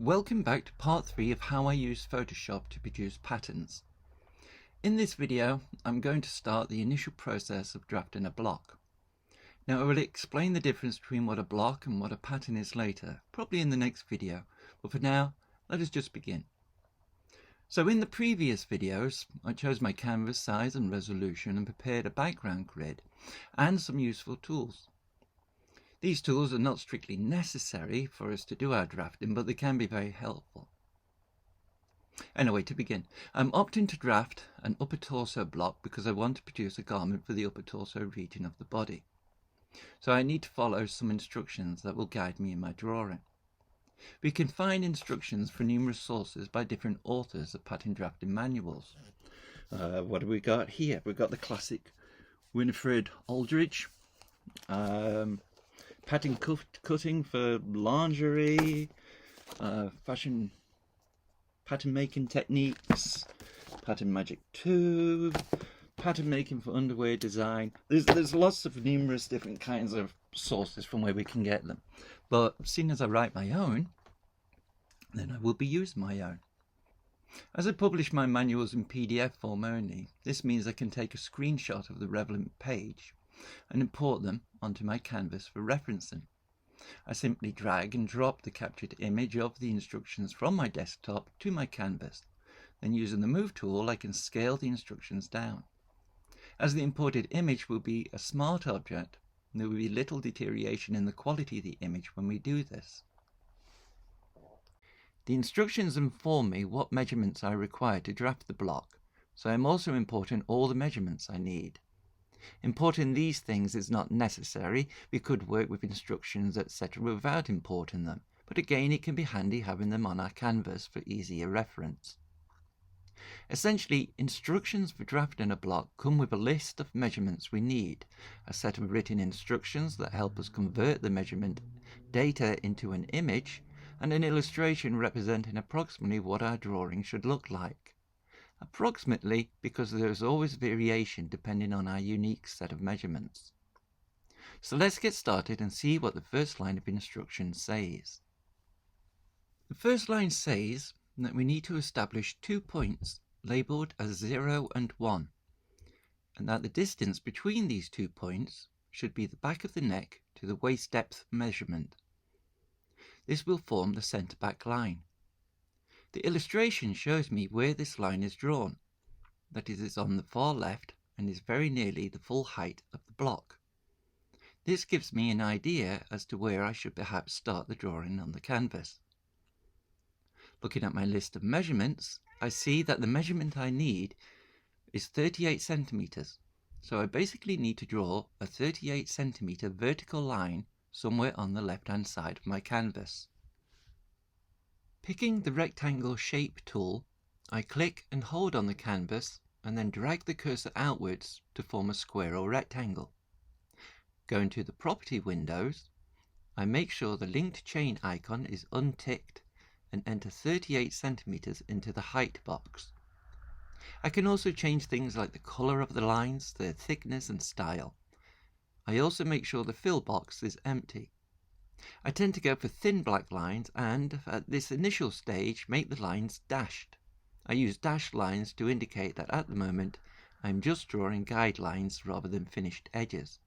Welcome back to part 3 of how I use Photoshop to produce patterns. In this video, I'm going to start the initial process of drafting a block. Now I will explain the difference between what a block and what a pattern is later, probably in the next video, but for now, let us just begin. So in the previous videos, I chose my canvas size and resolution and prepared a background grid and some useful tools. These tools are not strictly necessary for us to do our drafting, but they can be very helpful. Anyway, to begin, I'm opting to draft an upper torso block because I want to produce a garment for the upper torso region of the body. So I need to follow some instructions that will guide me in my drawing. We can find instructions from numerous sources by different authors of pattern drafting manuals. What have we got here? We've got the classic Winifred Aldridge. Pattern cutting for lingerie, pattern making techniques, Pattern Magic 2, pattern making for underwear design. There's lots of numerous different kinds of sources from where we can get them. But seeing as I write my own, then I will be using my own. As I publish my manuals in PDF form only, this means I can take a screenshot of the relevant page and import them onto my canvas for referencing. I simply drag and drop the captured image of the instructions from my desktop to my canvas. Then using the Move tool, I can scale the instructions down. As the imported image will be a smart object, there will be little deterioration in the quality of the image when we do this. The instructions inform me what measurements I require to draft the block, so I'm also importing all the measurements I need. Importing these things is not necessary. We could work with instructions, etc. without importing them, but again it can be handy having them on our canvas for easier reference. Essentially, instructions for drafting a block come with a list of measurements we need, a set of written instructions that help us convert the measurement data into an image, and an illustration representing approximately what our drawing should look like. Approximately because there is always variation depending on our unique set of measurements. So let's get started and see what the first line of instructions says. The first line says that we need to establish 2 points labelled as 0 and 1, and that the distance between these 2 points should be the back of the neck to the waist depth measurement. This will form the centre back line. The illustration shows me where this line is drawn, that it is on the far left and is very nearly the full height of the block. This gives me an idea as to where I should perhaps start the drawing on the canvas. Looking at my list of measurements, I see that the measurement I need is 38 centimeters, so I basically need to draw a 38 centimeter vertical line somewhere on the left hand side of my canvas. Picking the Rectangle Shape tool, I click and hold on the canvas and then drag the cursor outwards to form a square or rectangle. Going to the Property windows, I make sure the linked chain icon is unticked and enter 38 centimeters into the height box. I can also change things like the colour of the lines, their thickness and style. I also make sure the fill box is empty. I tend to go for thin black lines and, at this initial stage, make the lines dashed. I use dashed lines to indicate that at the moment I am just drawing guidelines rather than finished edges.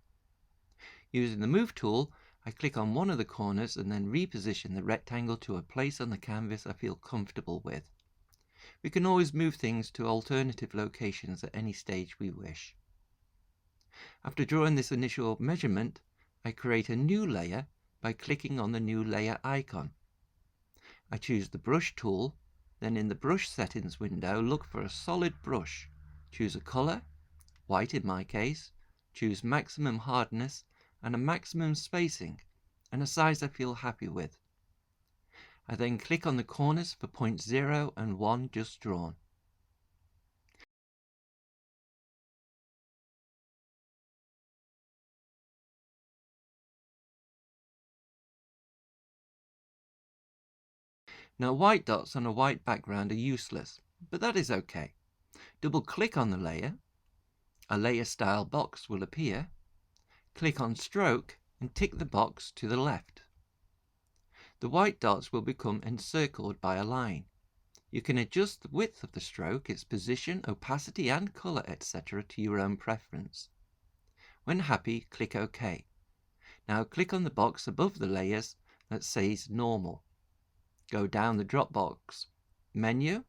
Using the Move tool, I click on one of the corners and then reposition the rectangle to a place on the canvas I feel comfortable with. We can always move things to alternative locations at any stage we wish. After drawing this initial measurement, I create a new layer by clicking on the new layer icon. I choose the brush tool, then in the brush settings window look for a solid brush, choose a colour, white in my case, choose maximum hardness and a maximum spacing and a size I feel happy with. I then click on the corners for points 0 and 1 just drawn. Now white dots on a white background are useless, but that is okay. Double click on the layer, a layer style box will appear, click on stroke and tick the box to the left. the white dots will become encircled by a line. You can adjust the width of the stroke, its position, opacity and colour, etc. to your own preference. When happy, click OK. Now click on the box above the layers that says Normal. Go down the Dropbox menu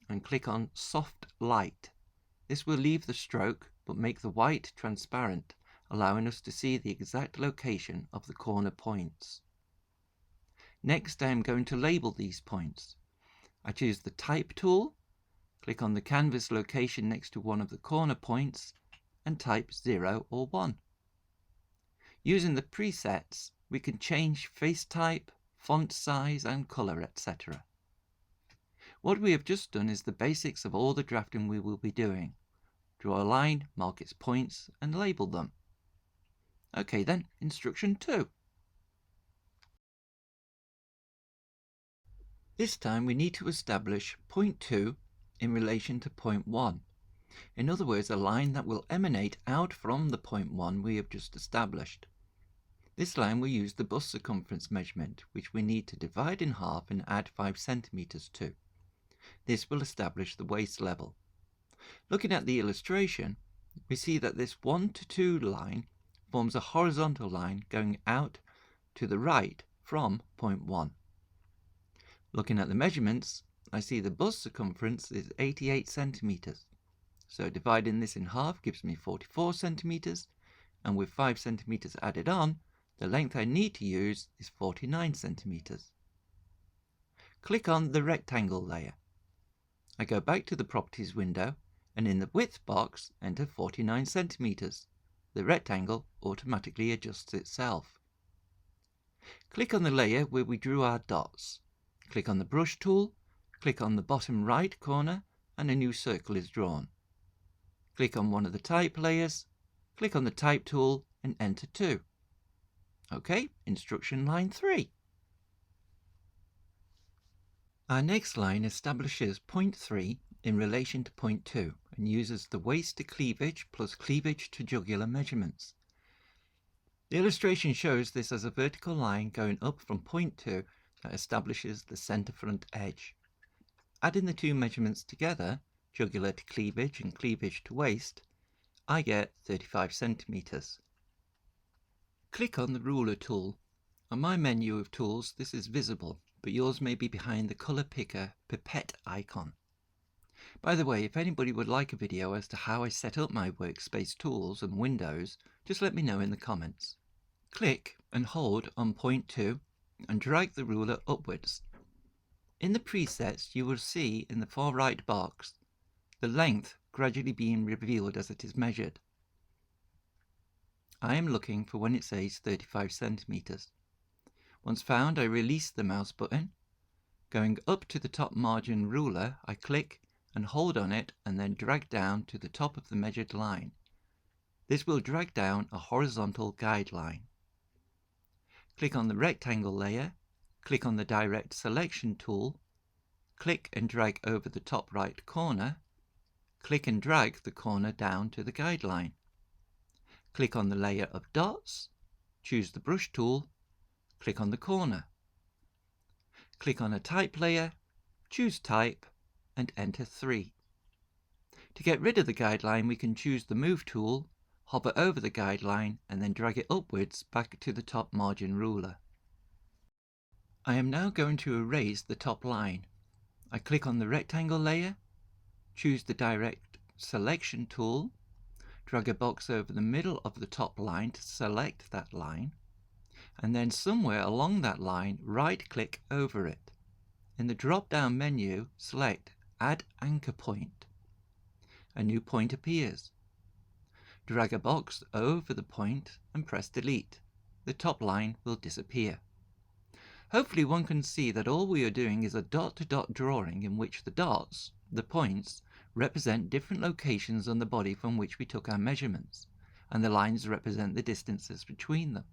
and click on Soft Light. This will leave the stroke but make the white transparent, allowing us to see the exact location of the corner points. Next, I am going to label these points. I choose the Type tool, click on the canvas location next to one of the corner points and type 0 or 1. Using the presets, we can change face type, font size and colour, etc. What we have just done is the basics of all the drafting we will be doing. Draw a line, mark its points and label them. Okay then, instruction 2. This time we need to establish point 2 in relation to point 1. In other words, a line that will emanate out from the point 1 we have just established. This line will use the bust circumference measurement, which we need to divide in half and add 5 centimeters to. This will establish the waist level. Looking at the illustration, we see that this 1 to 2 line forms a horizontal line going out to the right from point 1. Looking at the measurements, I see the bust circumference is 88 centimeters. So dividing this in half gives me 44 centimeters, and with 5 centimeters added on, the length I need to use is 49 centimeters. Click on the rectangle layer. I go back to the properties window and in the width box enter 49 centimeters. The rectangle automatically adjusts itself. Click on the layer where we drew our dots. Click on the brush tool, click on the bottom right corner and a new circle is drawn. Click on one of the type layers, click on the type tool and enter 2. OK, instruction line 3. Our next line establishes point 3 in relation to point 2 and uses the waist to cleavage plus cleavage to jugular measurements. The illustration shows this as a vertical line going up from point 2 that establishes the centre front edge. Adding the two measurements together, jugular to cleavage and cleavage to waist, I get 35 centimeters. Click on the ruler tool. On my menu of tools this is visible, but yours may be behind the colour picker pipette icon. By the way, if anybody would like a video as to how I set up my workspace tools and windows, just let me know in the comments. Click and hold on point 2 and drag the ruler upwards. In the presets you will see in the far right box the length gradually being revealed as it is measured. I am looking for when it says 35 centimeters. Once found, I release the mouse button. Going up to the top margin ruler, I click and hold on it and then drag down to the top of the measured line. This will drag down a horizontal guideline. Click on the rectangle layer, click on the direct selection tool, click and drag over the top right corner, click and drag the corner down to the guideline. Click on the layer of dots, choose the brush tool, click on the corner. Click on a type layer, choose type and enter 3. To get rid of the guideline we can choose the move tool, hover over the guideline and then drag it upwards back to the top margin ruler. I am now going to erase the top line. I click on the rectangle layer, choose the direct selection tool, drag a box over the middle of the top line to select that line, and then somewhere along that line right click over it. In the drop down menu select Add Anchor Point. A new point appears. Drag a box over the point and press delete. The top line will disappear. Hopefully one can see that all we are doing is a dot-to-dot drawing in which the dots, the points, represent different locations on the body from which we took our measurements, and the lines represent the distances between them.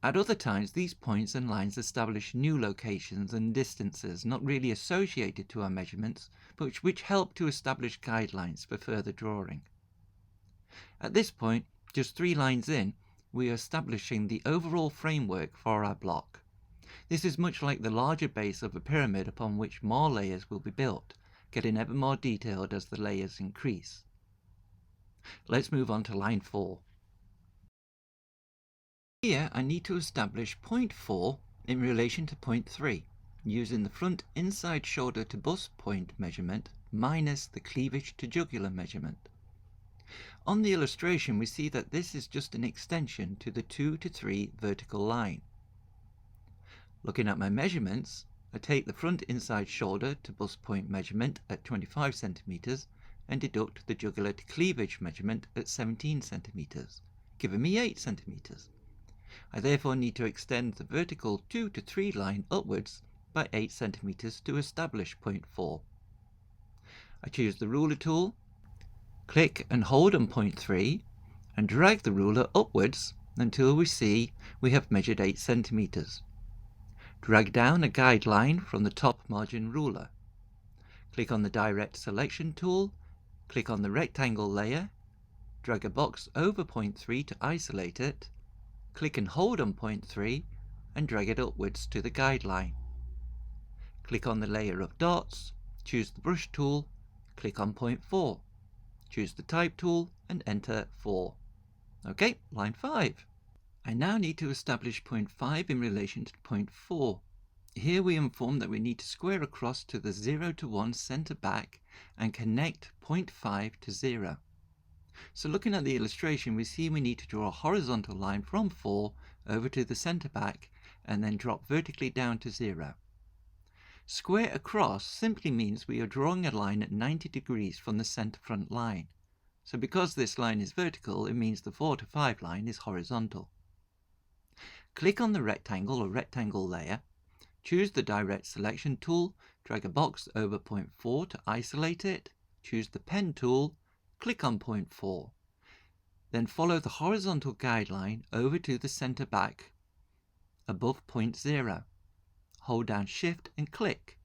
At other times these points and lines establish new locations and distances not really associated to our measurements, but which help to establish guidelines for further drawing. At this point, just 3 lines in, we are establishing the overall framework for our block. This is much like the larger base of a pyramid upon which more layers will be built, getting ever more detailed as the layers increase. Let's move on to line 4. Here I need to establish point 4 in relation to point 3, using the front inside shoulder to bust point measurement minus the cleavage to jugular measurement. On the illustration we see that this is just an extension to the 2 to 3 vertical line. Looking at my measurements, I take the front inside shoulder to bust point measurement at 25 centimeters and deduct the jugular to cleavage measurement at 17 centimeters, giving me 8 centimeters. I therefore need to extend the vertical 2 to 3 line upwards by 8 centimeters to establish point 4. I choose the ruler tool, click and hold on point 3 and drag the ruler upwards until we see we have measured 8 centimeters. Drag down a guideline from the top margin ruler. Click on the direct selection tool, click on the rectangle layer, drag a box over point 3 to isolate it, click and hold on point 3 and drag it upwards to the guideline. Click on the layer of dots, choose the brush tool, click on point 4. Choose the type tool and enter 4. OK, line 5. I now need to establish point 5 in relation to point 4. Here we inform that we need to square across to the 0 to 1 centre back and connect point 5 to 0. So looking at the illustration, we see we need to draw a horizontal line from 4 over to the centre back and then drop vertically down to 0. Square across simply means we are drawing a line at 90 degrees from the centre front line. So because this line is vertical, it means the 4 to 5 line is horizontal. Click on the rectangle or rectangle layer, choose the direct selection tool, drag a box over point 4 to isolate it, choose the pen tool, click on point 4. Then follow the horizontal guideline over to the centre back above point 0. Hold down Shift and click.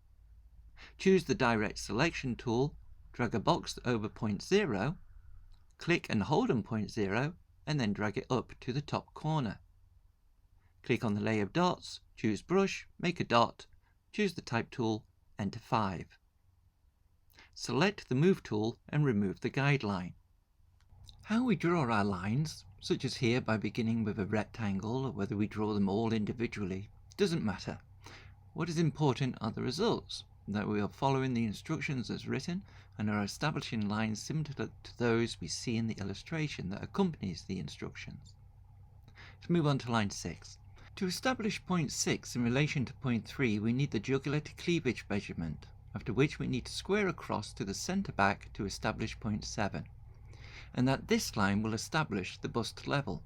Choose the direct selection tool, drag a box over point 0, click and hold on point 0 and then drag it up to the top corner. Click on the layer of dots, choose brush, make a dot, choose the type tool, enter 5. Select the move tool and remove the guideline. How we draw our lines, such as here by beginning with a rectangle or whether we draw them all individually, doesn't matter. What is important are the results, that we are following the instructions as written and are establishing lines similar to those we see in the illustration that accompanies the instructions. Let's move on to line 6. To establish point 6 in relation to point 3, we need the jugular to cleavage measurement, after which we need to square across to the centre back to establish point 7, and that this line will establish the bust level.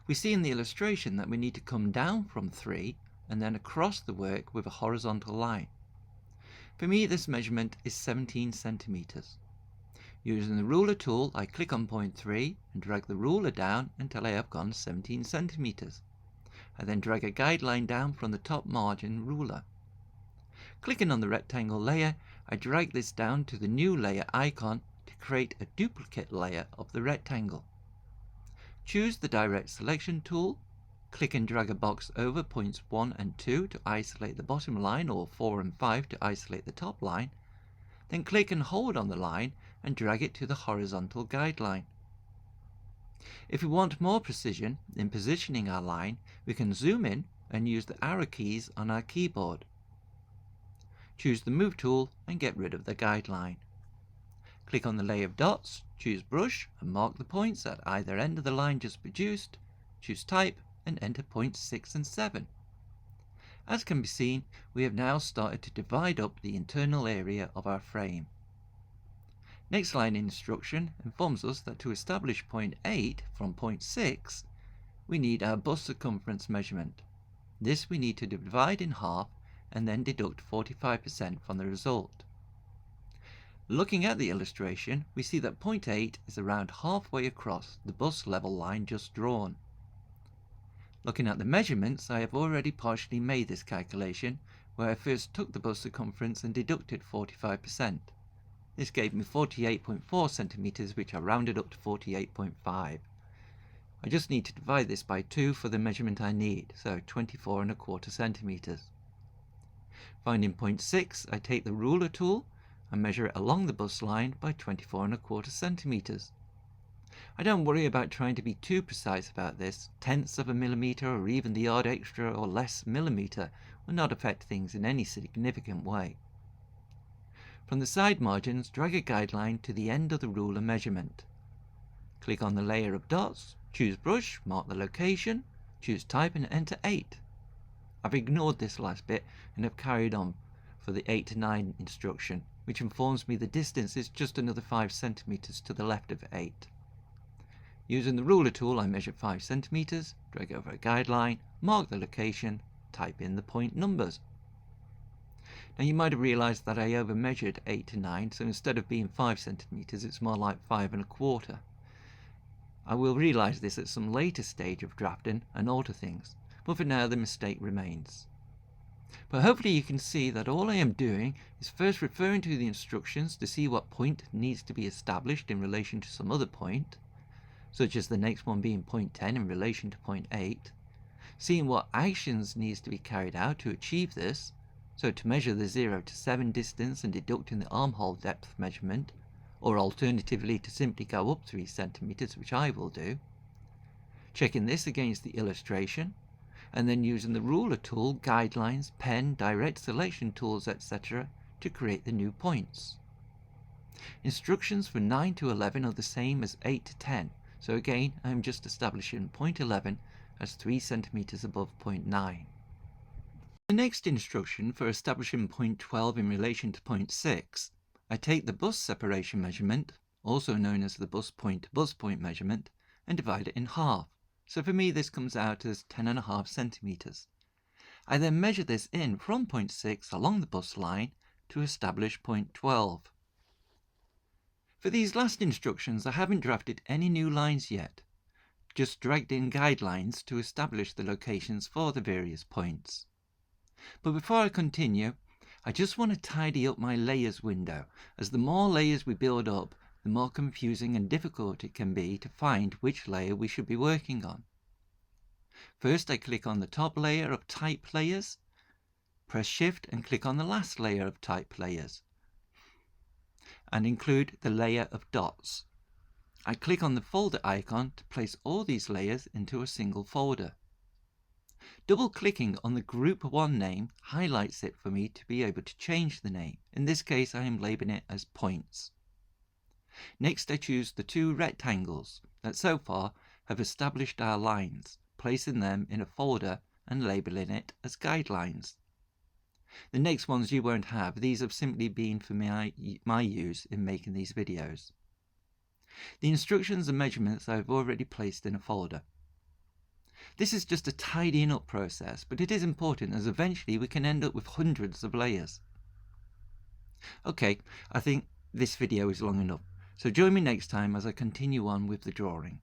We see in the illustration that we need to come down from 3 and then across the work with a horizontal line. For me, this measurement is 17 centimeters. Using the ruler tool, I click on point 3 and drag the ruler down until I have gone 17 centimeters. I then drag a guideline down from the top margin ruler. Clicking on the rectangle layer, I drag this down to the new layer icon to create a duplicate layer of the rectangle. Choose the direct selection tool, click and drag a box over points 1 and 2 to isolate the bottom line, or 4 and 5 to isolate the top line. Then click and hold on the line and drag it to the horizontal guideline. If we want more precision in positioning our line, we can zoom in and use the arrow keys on our keyboard. Choose the move tool and get rid of the guideline. Click on the layer of dots, choose brush and mark the points at either end of the line just produced, choose type and enter points 6 and 7. As can be seen, we have now started to divide up the internal area of our frame. Next line instruction informs us that to establish point 8 from point 6, we need our bust circumference measurement. This we need to divide in half and then deduct 45% from the result. Looking at the illustration, we see that point 8 is around halfway across the bust level line just drawn. Looking at the measurements, I have already partially made this calculation, where I first took the bust circumference and deducted 45%. This gave me 48.4 centimeters, which I rounded up to 48.5. I just need to divide this by 2 for the measurement I need, so 24¼ centimeters. Finding point 6, I take the ruler tool and measure it along the bust line by 24¼ centimeters. I don't worry about trying to be too precise about this. Tenths of a millimeter or even the odd extra or less millimeter will not affect things in any significant way. From the side margins, drag a guideline to the end of the ruler measurement. Click on the layer of dots, choose brush, mark the location, choose type and enter 8. I've ignored this last bit and have carried on for the 8 to 9 instruction, which informs me the distance is just another 5 centimeters to the left of 8. Using the ruler tool, I measure 5 centimeters, drag over a guideline, mark the location, type in the point numbers. Now you might have realized that I over measured 8 to 9, so instead of being 5 centimeters, it's more like 5¼ I will realize this at some later stage of drafting and alter things, but for now the mistake remains. But hopefully you can see that all I am doing is first referring to the instructions to see what point needs to be established in relation to some other point, such as the next one being point 10 in relation to point 8, seeing what actions needs to be carried out to achieve this, so to measure the 0 to 7 distance and deducting the armhole depth measurement, or alternatively to simply go up 3 centimeters, which I will do, checking this against the illustration, and then using the ruler tool, guidelines, pen, direct selection tools, etc. to create the new points. Instructions for 9 to 11 are the same as 8 to 10, so again I am just establishing point 11 as 3 centimeters above point 9. The next instruction for establishing point 12 in relation to point 6, I take the bust separation measurement, also known as the bust point to bust point measurement, and divide it in half. So for me this comes out as 10½ centimeters. I then measure this in from point 6 along the bust line to establish point 12. For these last instructions I haven't drafted any new lines yet, just dragged in guidelines to establish the locations for the various points. But before I continue, I just want to tidy up my layers window, as the more layers we build up, the more confusing and difficult it can be to find which layer we should be working on. First I click on the top layer of type layers, press shift and click on the last layer of type layers, and include the layer of dots. I click on the folder icon to place all these layers into a single folder. Double-clicking on the Group 1 name highlights it for me to be able to change the name. In this case I am labeling it as points. Next I choose the 2 rectangles that so far have established our lines, placing them in a folder and labeling it as guidelines. The next ones you won't have, these have simply been for my use in making these videos. The instructions and measurements I have already placed in a folder. This is just a tidying up process, but it is important as eventually we can end up with hundreds of layers. Okay, I think this video is long enough, so join me next time as I continue on with the drawing.